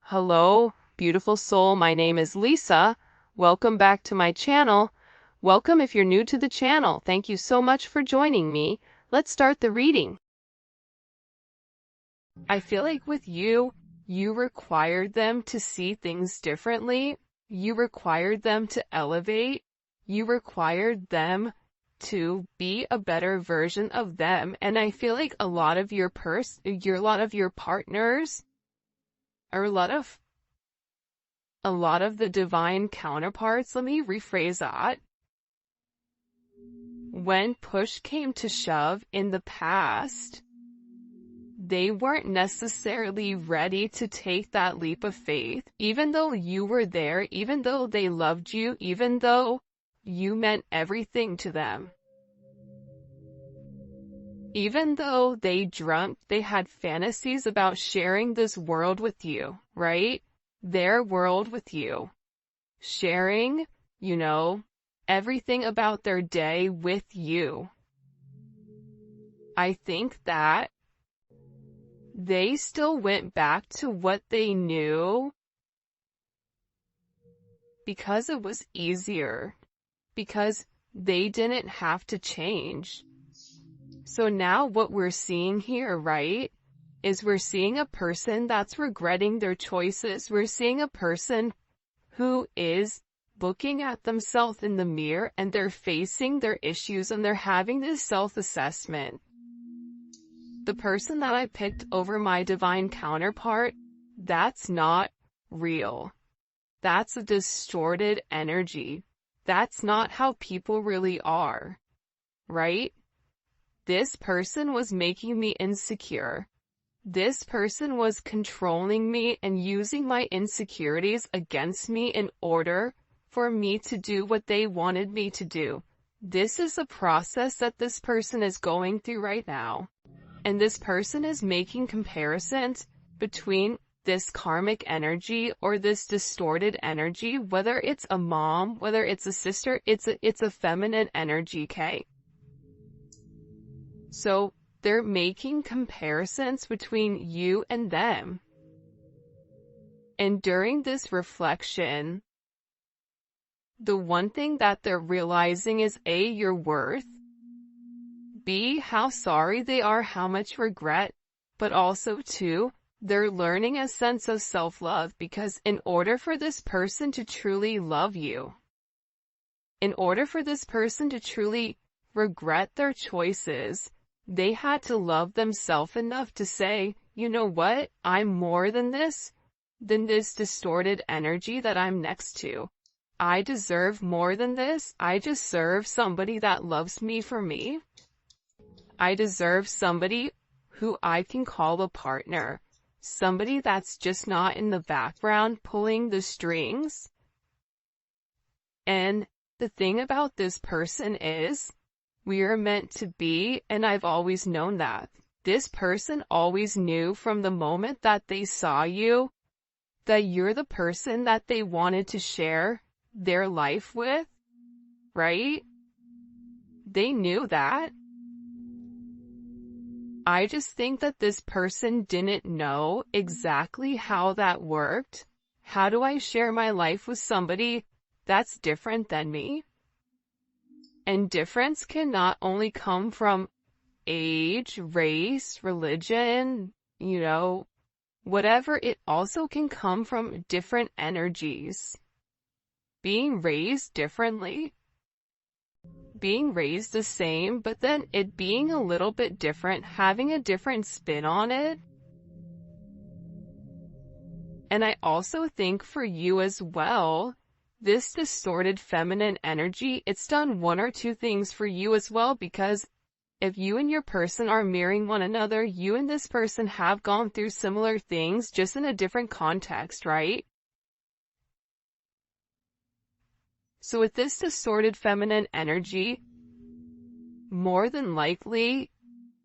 Hello, beautiful soul. My name is Lisa. Welcome back to my channel. Welcome if you're new to the channel. Thank you so much for joining me. Let's start the reading. I feel like with you required them to see things differently. You required them to elevate. You required them to be a better version of them. And I feel like a lot of your partners, or a lot of the divine counterparts, let me rephrase that. When push came to shove in the past, they weren't necessarily ready to take that leap of faith, even though you were there, even though they loved you, even though you meant everything to them. Even though they had fantasies about sharing this world with you, right? Their world with you. Sharing, everything about their day with you. I think that they still went back to what they knew because it was easier, because they didn't have to change. So now what we're seeing here, right, is we're seeing a person that's regretting their choices. We're seeing a person who is looking at themselves in the mirror and they're facing their issues and they're having this self-assessment. The person that I picked over my divine counterpart, that's not real. That's a distorted energy. That's not how people really are, right? This person was making me insecure. This person was controlling me and using my insecurities against me in order for me to do what they wanted me to do. This is a process that this person is going through right now. And this person is making comparisons between this karmic energy or this distorted energy, whether it's a mom, whether it's a sister, it's a feminine energy, okay? So they're making comparisons between you and them. And during this reflection, the one thing that they're realizing is A, your worth, B, how sorry they are, how much regret, but also 2, they're learning a sense of self-love, because in order for this person to truly love you, in order for this person to truly regret their choices, they had to love themselves enough to say, you know what, I'm more than this distorted energy that I'm next to. I deserve more than this. I deserve somebody that loves me for me. I deserve somebody who I can call a partner. Somebody that's just not in the background pulling the strings. And the thing about this person is, we are meant to be, and I've always known that. This person always knew from the moment that they saw you that you're the person that they wanted to share their life with, right? They knew that. I just think that this person didn't know exactly how that worked. How do I share my life with somebody that's different than me? And difference can not only come from age, race, religion, whatever, it also can come from different energies. Being raised differently, being raised the same, but then it being a little bit different, having a different spin on it. And I also think for you as well, this distorted feminine energy, it's done one or two things for you as well, because if you and your person are mirroring one another, you and this person have gone through similar things, just in a different context, right? So with this distorted feminine energy, more than likely,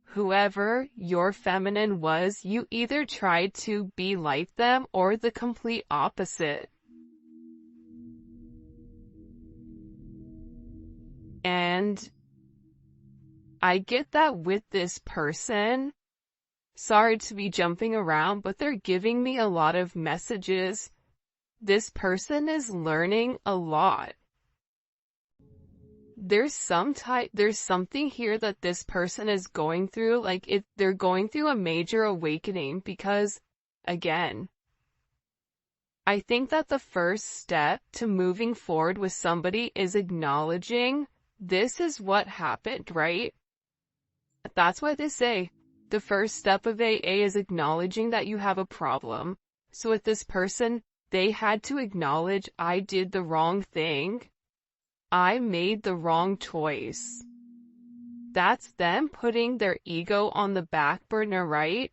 whoever your feminine was, you either tried to be like them or the complete opposite. And I get that with this person, Sorry to be jumping around, but they're giving me a lot of messages. This person is learning a lot. There's something here that this person is going through, they're going through a major awakening because, again, I think that the first step to moving forward with somebody is acknowledging this is what happened, right? That's why they say the first step of AA is acknowledging that you have a problem. So with this person, they had to acknowledge, I did the wrong thing. I made the wrong choice. That's them putting their ego on the back burner, right?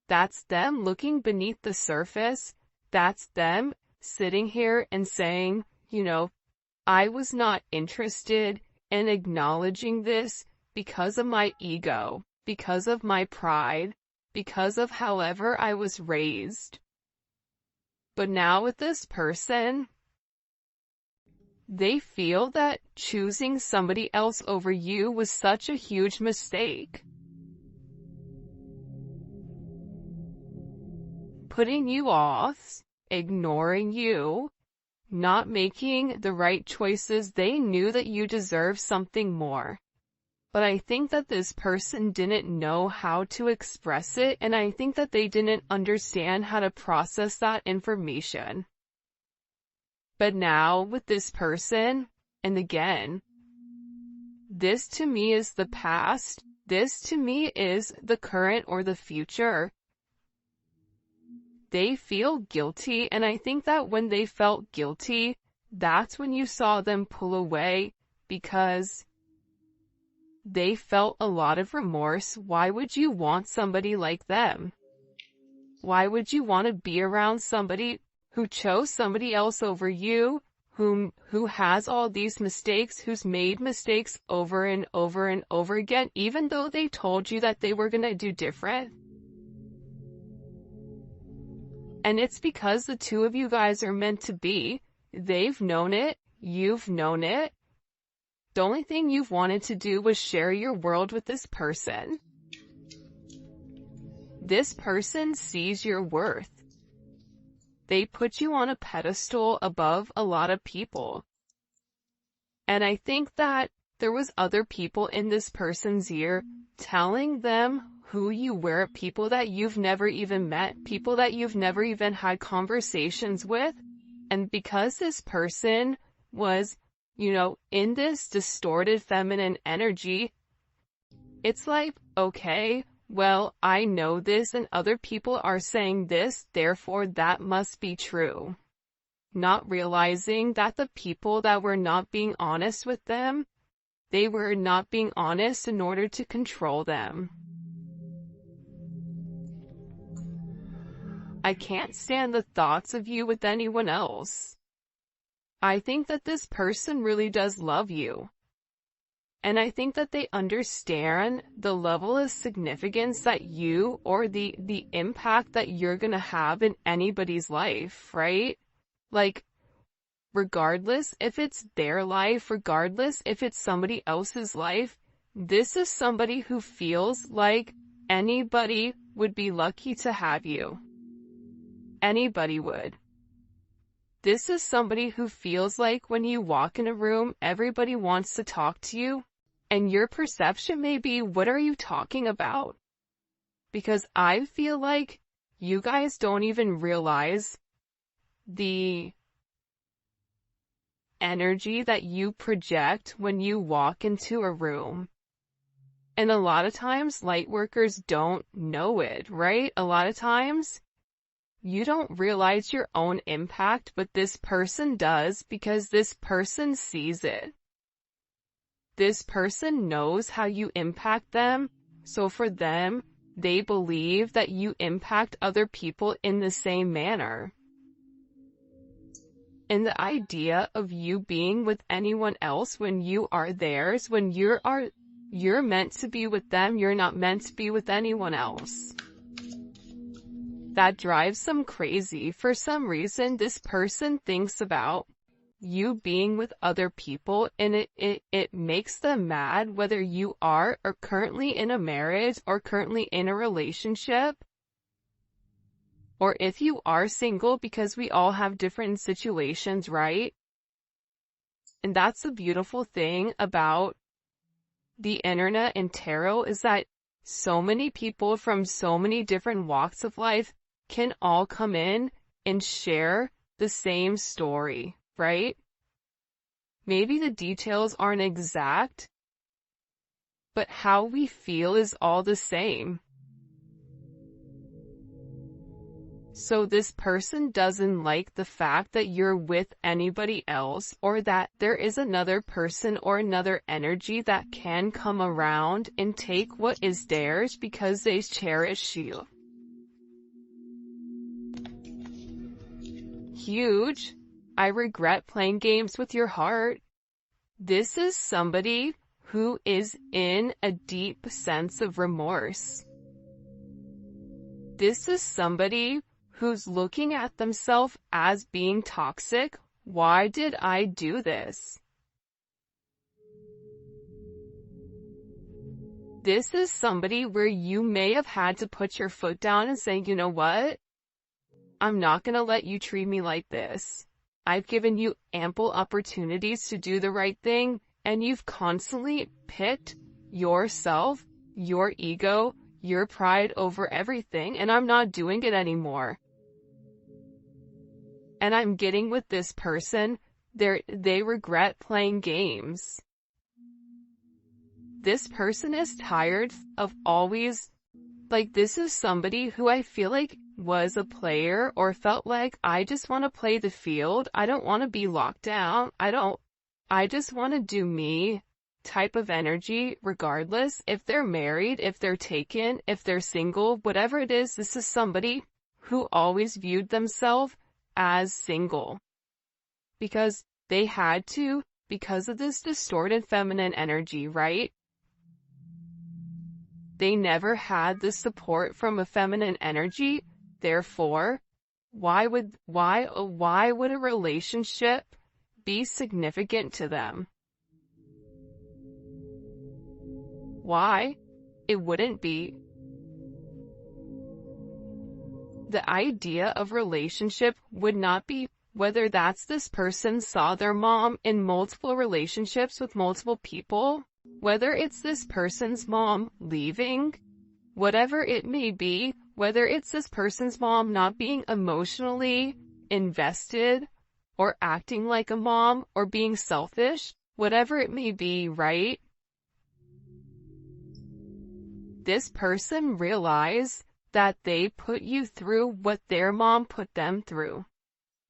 That's them looking beneath the surface. That's them sitting here and saying, I was not interested in acknowledging this because of my ego, because of my pride, because of however I was raised. But now with this person, they feel that choosing somebody else over you was such a huge mistake. Putting you off, ignoring you, not making the right choices. They knew that you deserve something more. But I think that this person didn't know how to express it, and I think that they didn't understand how to process that information. But now with this person, and again, this to me is the past, this to me is the current or the future. They feel guilty, and I think that when they felt guilty, that's when you saw them pull away, because they felt a lot of remorse. Why would you want somebody like them? Why would you want to be around somebody who chose somebody else over you, who has all these mistakes, who's made mistakes over and over and over again, even though they told you that they were going to do different? And it's because the two of you guys are meant to be. They've known it. You've known it. The only thing you've wanted to do was share your world with this person. This person sees your worth. They put you on a pedestal above a lot of people. And I think that there was other people in this person's ear telling them who you were, people that you've never even met, people that you've never even had conversations with. And because this person was, in this distorted feminine energy, it's like, okay, well, I know this and other people are saying this, therefore that must be true. Not realizing that the people that were not being honest with them, they were not being honest in order to control them. I can't stand the thoughts of you with anyone else. I think that this person really does love you. And I think that they understand the level of significance that you, or the impact that you're gonna have in anybody's life, right? Like, regardless if it's their life, regardless if it's somebody else's life, this is somebody who feels like anybody would be lucky to have you. Anybody would. This is somebody who feels like when you walk in a room, everybody wants to talk to you, and your perception may be, what are you talking about? Because I feel like you guys don't even realize the energy that you project when you walk into a room. And a lot of times, light workers don't know it, right? A lot of times, you don't realize your own impact, but this person does, because this person sees it. This person knows how you impact them, so for them, they believe that you impact other people in the same manner. And the idea of you being with anyone else when you are theirs, when you're meant to be with them, you're not meant to be with anyone else. That drives them crazy. For some reason, this person thinks about you being with other people, and it makes them mad whether you are or currently in a marriage or currently in a relationship, or if you are single, because we all have different situations, right? And that's the beautiful thing about the internet and tarot, is that so many people from so many different walks of life can all come in and share the same story, right? Maybe the details aren't exact, but how we feel is all the same. So this person doesn't like the fact that you're with anybody else, or that there is another person or another energy that can come around and take what is theirs because they cherish you. Huge. I regret playing games with your heart. This is somebody who is in a deep sense of remorse. This is somebody who's looking at themselves as being toxic. Why did I do this? This is somebody where you may have had to put your foot down and say, you know what? I'm not going to let you treat me like this. I've given you ample opportunities to do the right thing, and you've constantly picked yourself, your ego, your pride over everything, and I'm not doing it anymore. And I'm getting with this person, they regret playing games. This person is tired of always, like, this is somebody who I feel like was a player, or felt like, I just want to play the field. I don't want to be locked down. I just want to do me type of energy, regardless if they're married, if they're taken, if they're single, whatever it is. This is somebody who always viewed themselves as single because they had to, because of this distorted feminine energy, right? They never had the support from a feminine energy. Therefore, why would a relationship be significant to them? Why? It wouldn't be. The idea of relationship would not be whether that's this person saw their mom in multiple relationships with multiple people, whether it's this person's mom leaving, whatever it may be, whether it's this person's mom not being emotionally invested or acting like a mom or being selfish, whatever it may be, right? This person realized that they put you through what their mom put them through.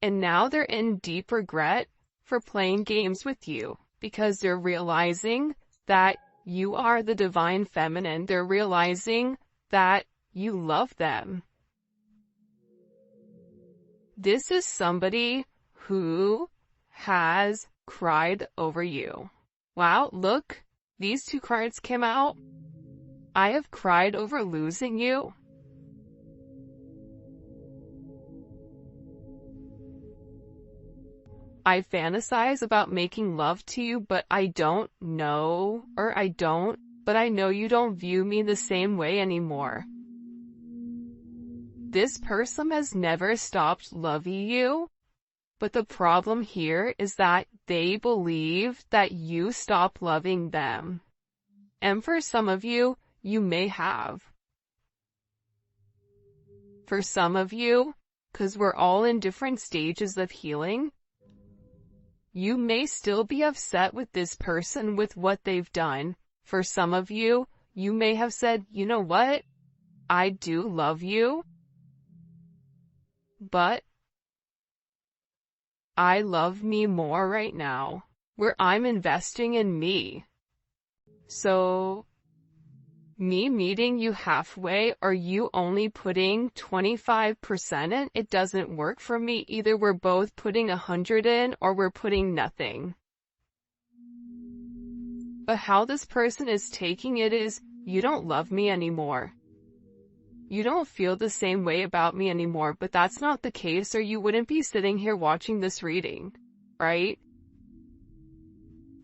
And now they're in deep regret for playing games with you, because they're realizing that you are the divine feminine. They're realizing that you love them. This is somebody who has cried over you. Wow, look, these two cards came out. I have cried over losing you. I fantasize about making love to you, but I don't know, but I know you don't view me the same way anymore. This person has never stopped loving you, but the problem here is that they believe that you stop loving them. And for some of you, you may have. For some of you, because we're all in different stages of healing, you may still be upset with this person with what they've done. For some of you, you may have said, you know what? I do love you, but I love me more right now, where I'm investing in me. So, me meeting you halfway, or you only putting 25% in, it doesn't work for me. Either we're both putting 100 in, or we're putting nothing. But how this person is taking it is, you don't love me anymore. You don't feel the same way about me anymore, but that's not the case, or you wouldn't be sitting here watching this reading. right?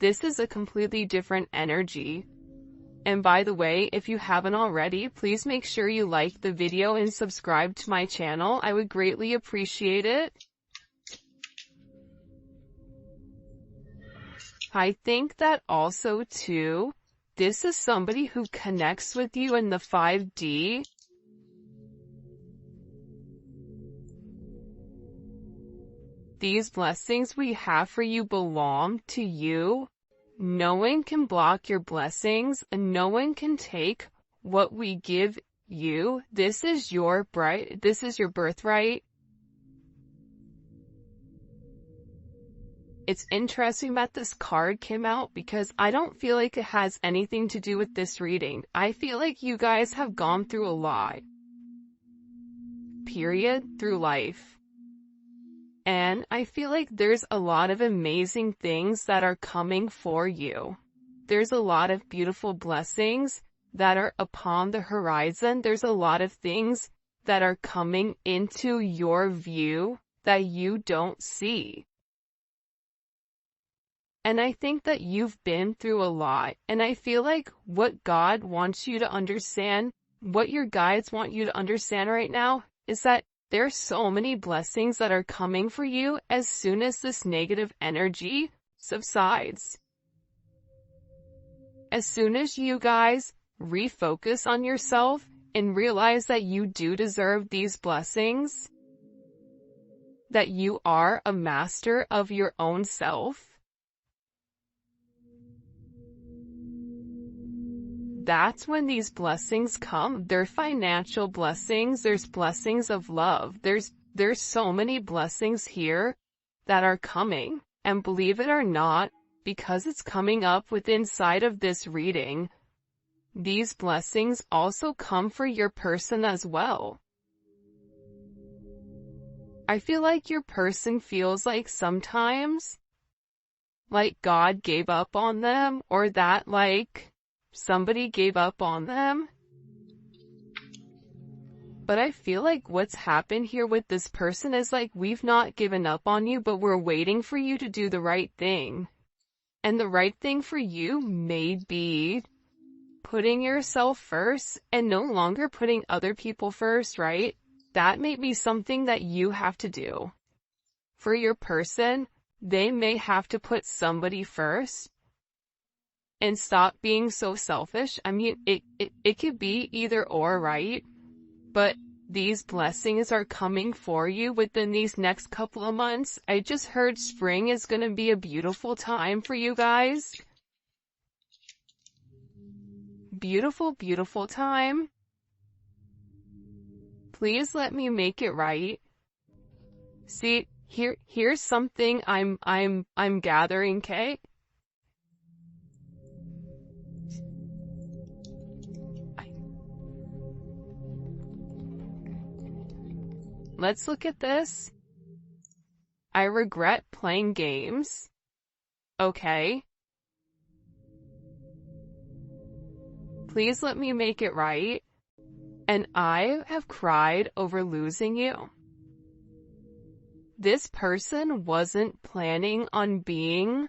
This is a completely different energy. And by the way, if you haven't already, please make sure you like the video and subscribe to my channel. I would greatly appreciate it. I think that also too, this is somebody who connects with you in the 5D. These blessings we have for you belong to you. No one can block your blessings, and no one can take what we give you. This is your birthright. It's interesting that this card came out because I don't feel like it has anything to do with this reading. I feel like you guys have gone through a lot. Period. Through life. And I feel like there's a lot of amazing things that are coming for you. There's a lot of beautiful blessings that are upon the horizon. There's a lot of things that are coming into your view that you don't see. And I think that you've been through a lot. And I feel like what God wants you to understand, what your guides want you to understand right now, is that there are so many blessings that are coming for you as soon as this negative energy subsides. As soon as you guys refocus on yourself and realize that you do deserve these blessings, that you are a master of your own self, that's when these blessings come. They're financial blessings. There's blessings of love. There's so many blessings here that are coming. And believe it or not, because it's coming up with inside of this reading, these blessings also come for your person as well. I feel like your person feels like sometimes like God gave up on them, or that like somebody gave up on them. But I feel like what's happened here with this person is like, we've not given up on you, but we're waiting for you to do the right thing. And the right thing for you may be putting yourself first and no longer putting other people first, right? That may be something that you have to do. For your person, they may have to put somebody first and stop being so selfish. I mean, it could be either or, right? But these blessings are coming for you within these next couple of months. I just heard spring is going to be a beautiful time for you guys. Beautiful, beautiful time. Please let me make it right. See, here's something I'm gathering, okay? Let's look at this. I regret playing games. Okay. Please let me make it right. And I have cried over losing you. This person wasn't planning on being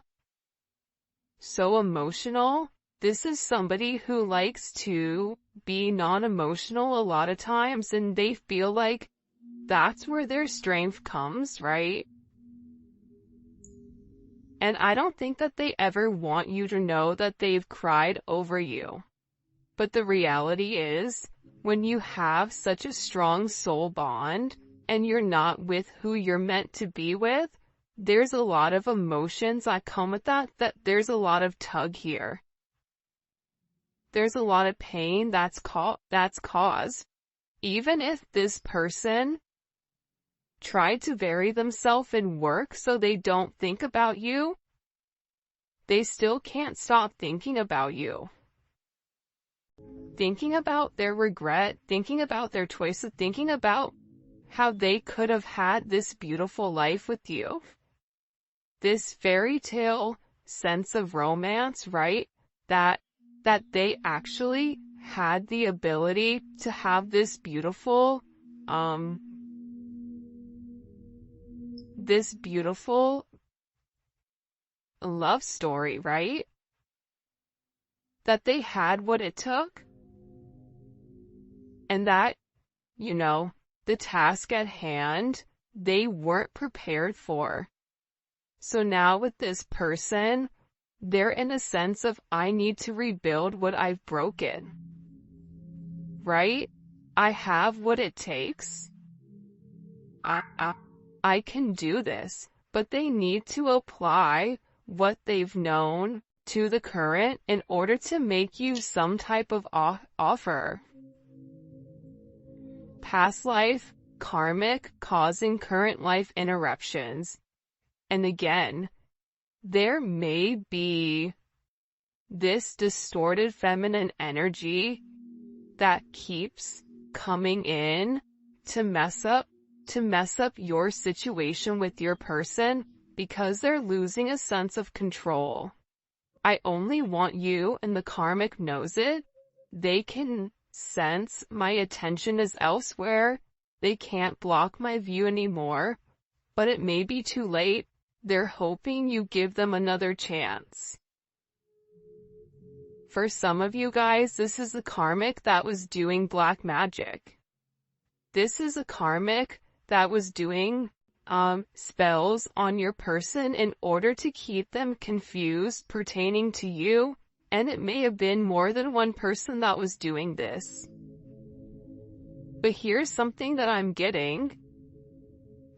so emotional. This is somebody who likes to be non-emotional a lot of times, and they feel like that's where their strength comes, right? And I don't think that they ever want you to know that they've cried over you. But the reality is, when you have such a strong soul bond, and you're not with who you're meant to be with, there's a lot of emotions that come with that there's a lot of tug here. There's a lot of pain that's caused. Even if this person tried to bury themselves in work so they don't think about you, they still can't stop thinking about you. Thinking about their regret, thinking about their choices, thinking about how they could have had this beautiful life with you. This fairy tale sense of romance, right? That they actually had the ability to have this beautiful love story, right? That they had what it took, and that, the task at hand, they weren't prepared for. So now with this person, they're in a sense of, I need to rebuild what I've broken, right? I have what it takes. I can do this, but they need to apply what they've known to the current in order to make you some type of offer. Past life, karmic, causing current life interruptions. And again, there may be this distorted feminine energy that keeps coming in to mess up your situation with your person because they're losing a sense of control. I only want you, and the karmic knows it. They can sense my attention is elsewhere. They can't block my view anymore, but it may be too late. They're hoping you give them another chance. For some of you guys, this is a karmic that was doing black magic. This is a karmic that was doing spells on your person in order to keep them confused pertaining to you, and it may have been more than one person that was doing this. But here's something that I'm getting.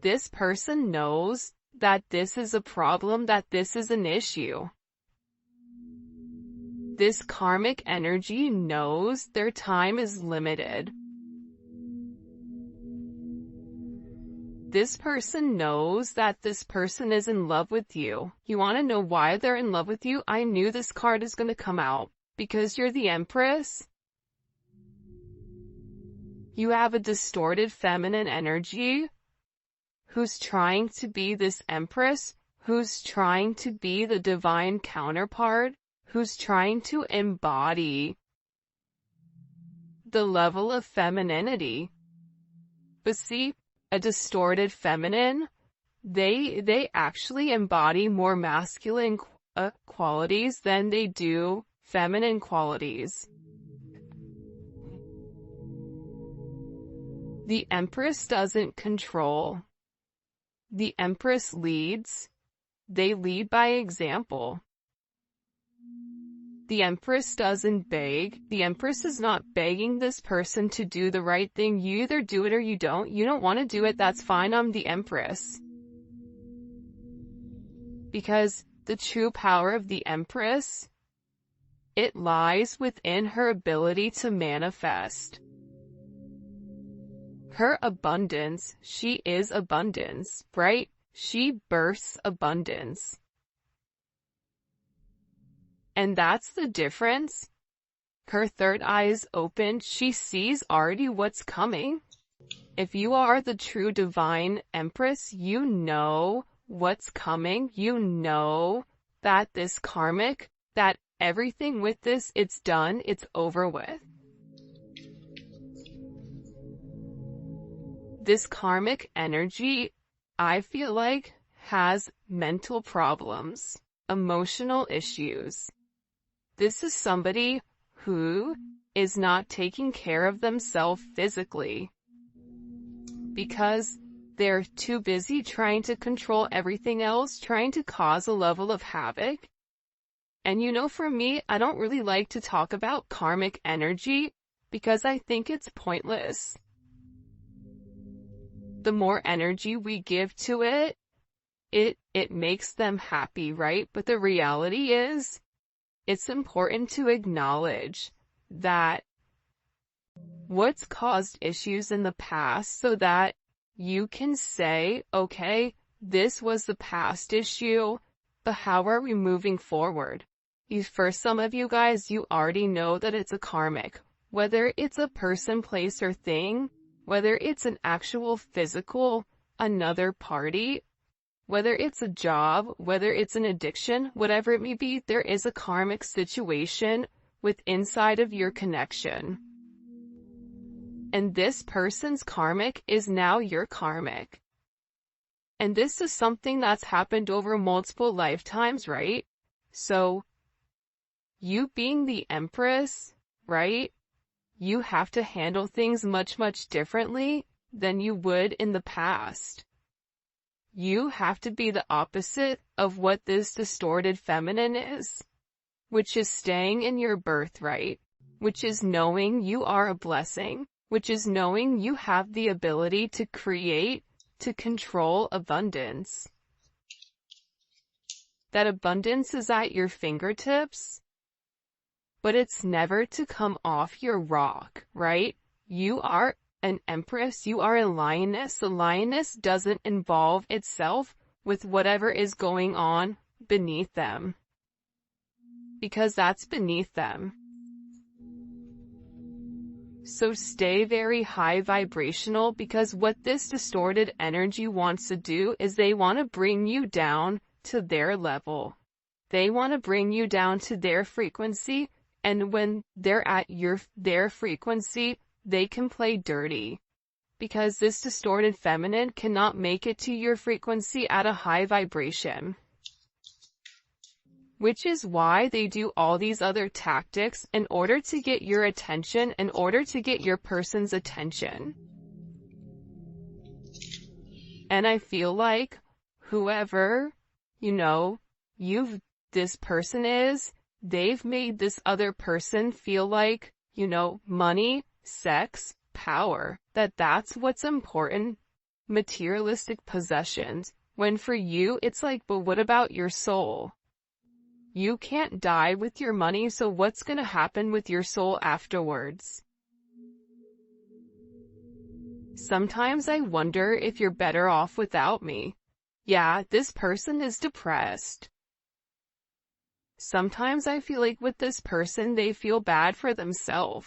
This person knows that this is a problem, that this is an issue. This karmic energy knows their time is limited. This person knows that this person is in love with you. You want to know why they're in love with you? I knew this card is going to come out. Because you're the Empress. You have a distorted feminine energy who's trying to be this Empress, who's trying to be the divine counterpart, who's trying to embody the level of femininity. But see, a distorted feminine, they actually embody more masculine qualities than they do feminine qualities. The Empress doesn't control. The Empress leads. They lead by example. The Empress doesn't beg. The Empress is not begging this person to do the right thing. You either do it or you don't. You don't want to do it, that's fine. I'm the Empress. Because the true power of the Empress, it lies within her ability to manifest. Her abundance, she is abundance, right? She births abundance. And that's the difference. Her third eye is open. She sees already what's coming. If you are the true divine Empress, you know what's coming. You know that this karmic, that everything with this, it's done, it's over with. This karmic energy, I feel like, has mental problems, emotional issues. This is somebody who is not taking care of themselves physically because they're too busy trying to control everything else, trying to cause a level of havoc. And for me, I don't really like to talk about karmic energy because I think it's pointless. The more energy we give to it, it makes them happy, right? But the reality is, it's important to acknowledge that what's caused issues in the past so that you can say, okay, this was the past issue, but how are we moving forward? For some of you guys, you already know that it's a karmic. Whether it's a person, place, or thing, whether it's an actual physical, another party, whether it's a job, whether it's an addiction, whatever it may be, there is a karmic situation with inside of your connection. And this person's karmic is now your karmic. And this is something that's happened over multiple lifetimes, right? So, you being the Empress, right? You have to handle things much, much differently than you would in the past. You have to be the opposite of what this distorted feminine is, which is staying in your birthright, which is knowing you are a blessing, which is knowing you have the ability to create, to control abundance. That abundance is at your fingertips, but it's never to come off your rock, right? You are an empress, you are a lioness. The lioness doesn't involve itself with whatever is going on beneath them, because that's beneath them. So stay very high vibrational, because what this distorted energy wants to do is they want to bring you down to their level. They want to bring you down to their frequency, and when they're at their frequency, they can play dirty. Because this distorted feminine cannot make it to your frequency at a high vibration. Which is why they do all these other tactics in order to get your attention, in order to get your person's attention. And I feel like whoever, this person is, they've made this other person feel like, money, sex, power, that's what's important, materialistic possessions, when for you it's like, but what about your soul? You can't die with your money, so what's gonna happen with your soul afterwards? Sometimes I wonder if you're better off without me. Yeah, this person is depressed. Sometimes I feel like with this person they feel bad for themselves.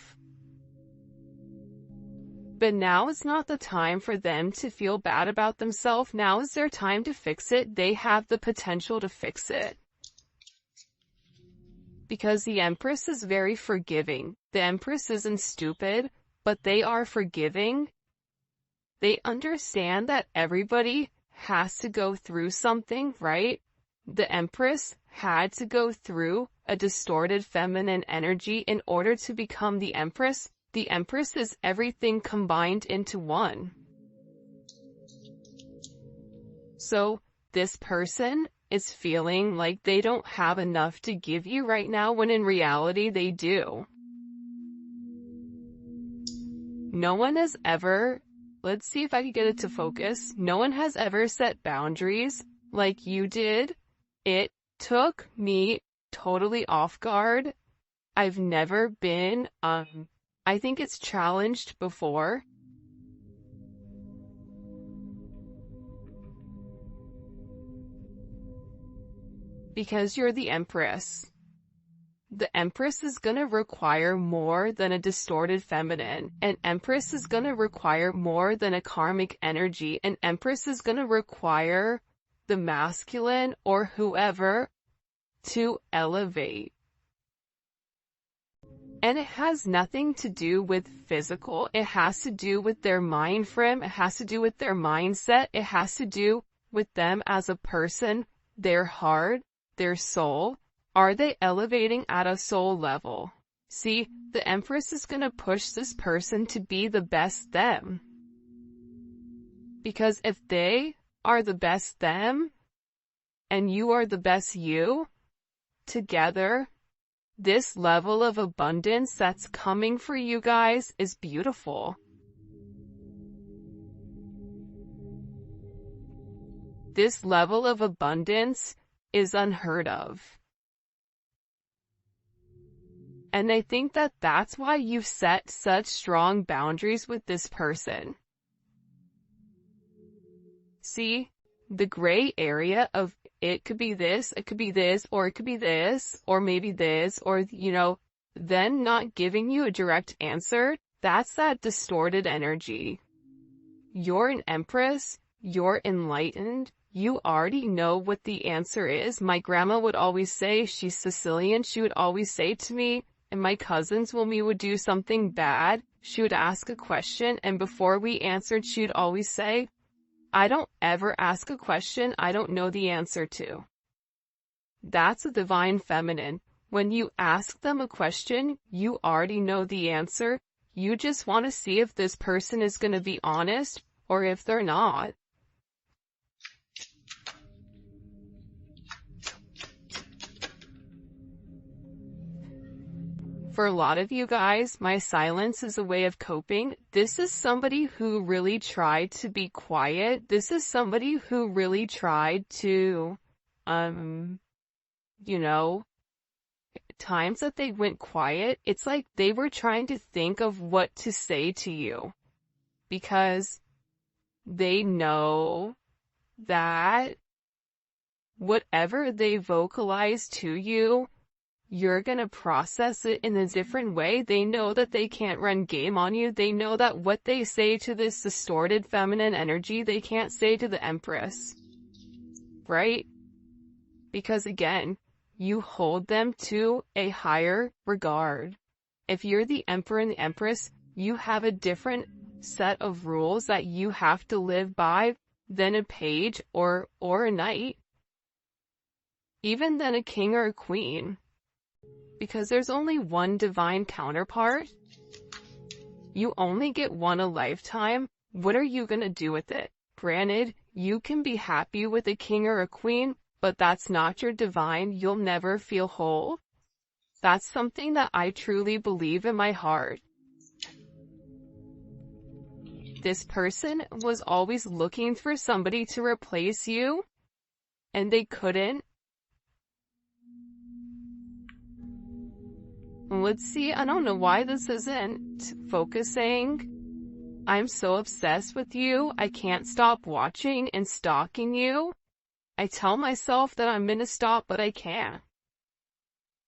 But now is not the time for them to feel bad about themselves. Now is their time to fix it. They have the potential to fix it. Because the Empress is very forgiving. The Empress isn't stupid, but they are forgiving. They understand that everybody has to go through something, right? The Empress had to go through a distorted feminine energy in order to become the Empress. The Empress is everything combined into one. So, this person is feeling like they don't have enough to give you right now, when in reality they do. No one has ever, let's see if I can get it to focus. No one has ever set boundaries like you did. It took me totally off guard. I've never been, I think it's challenged before. Because you're the Empress. The Empress is gonna require more than a distorted feminine. An Empress is gonna require more than a karmic energy. An Empress is gonna require the masculine or whoever to elevate. And it has nothing to do with physical. It has to do with their mind frame. It has to do with their mindset. It has to do with them as a person, their heart, their soul. Are they elevating at a soul level? See, the Empress is going to push this person to be the best them. Because if they are the best them, and you are the best you, together, this level of abundance that's coming for you guys is beautiful. This level of abundance is unheard of. And I think that that's why you've set such strong boundaries with this person. See, the gray area of it could be this, it could be this, or it could be this, or maybe this, or, then not giving you a direct answer, that's that distorted energy. You're an Empress, you're enlightened, you already know what the answer is. My grandma would always say, she's Sicilian, she would always say to me, and my cousins, when we would do something bad, she would ask a question, and before we answered, she would always say, I don't ever ask a question I don't know the answer to. That's a divine feminine. When you ask them a question, you already know the answer. You just want to see if this person is going to be honest or if they're not. For a lot of you guys, my silence is a way of coping. This is somebody who really tried to be quiet. This is somebody who really tried to, times that they went quiet, it's like they were trying to think of what to say to you. Because they know that whatever they vocalize to you, you're gonna process it in a different way. They know that they can't run game on you. They know that what they say to this distorted feminine energy, they can't say to the Empress. Right? Because again, you hold them to a higher regard. If you're the Emperor and the Empress, you have a different set of rules that you have to live by than a page or a knight. Even than a king or a queen. Because there's only one divine counterpart. You only get one a lifetime. What are you gonna do with it? Granted, you can be happy with a king or a queen, but that's not your divine. You'll never feel whole. That's something that I truly believe in my heart. This person was always looking for somebody to replace you, and they couldn't. Let's see, I don't know why this isn't focusing. I'm so obsessed with you, I can't stop watching and stalking you. I tell myself that I'm gonna stop, but I can't.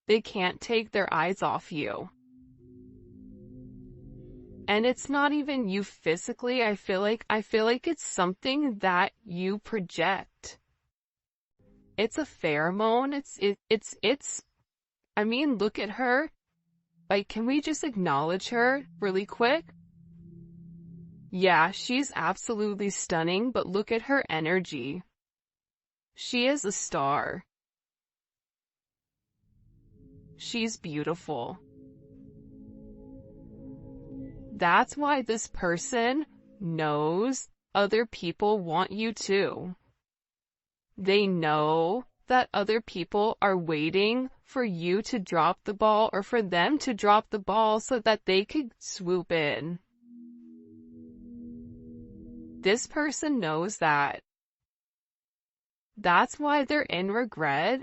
They can't take their eyes off you. And it's not even you physically, I feel like it's something that you project. It's a pheromone, I mean, look at her. Like, can we just acknowledge her really quick? Yeah, she's absolutely stunning, but look at her energy. She is a star. She's beautiful. That's why this person knows other people want you too. They know that other people are waiting for you to drop the ball or for them to drop the ball so that they could swoop in. This person knows that. That's why they're in regret.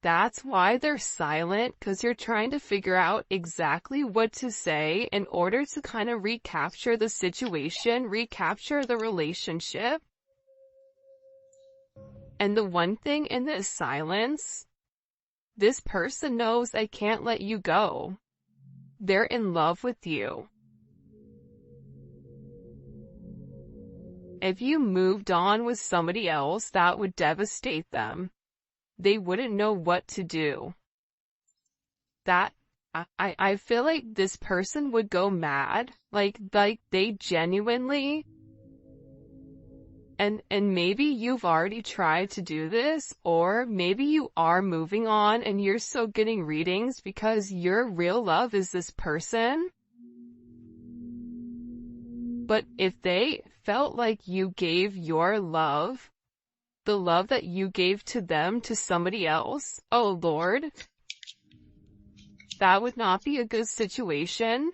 That's why they're silent, because you're trying to figure out exactly what to say in order to kind of recapture the situation, recapture the relationship. And the one thing in this silence, this person knows they can't let you go. They're in love with you. If you moved on with somebody else, that would devastate them. They wouldn't know what to do. I feel like this person would go mad. Like they genuinely, and maybe you've already tried to do this, or maybe you are moving on and you're still getting readings because your real love is this person. But if they felt like you gave your love, the love that you gave to them, to somebody else, oh Lord, that would not be a good situation.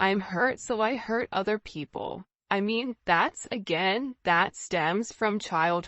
I'm hurt, so I hurt other people. I mean, that stems from childhood.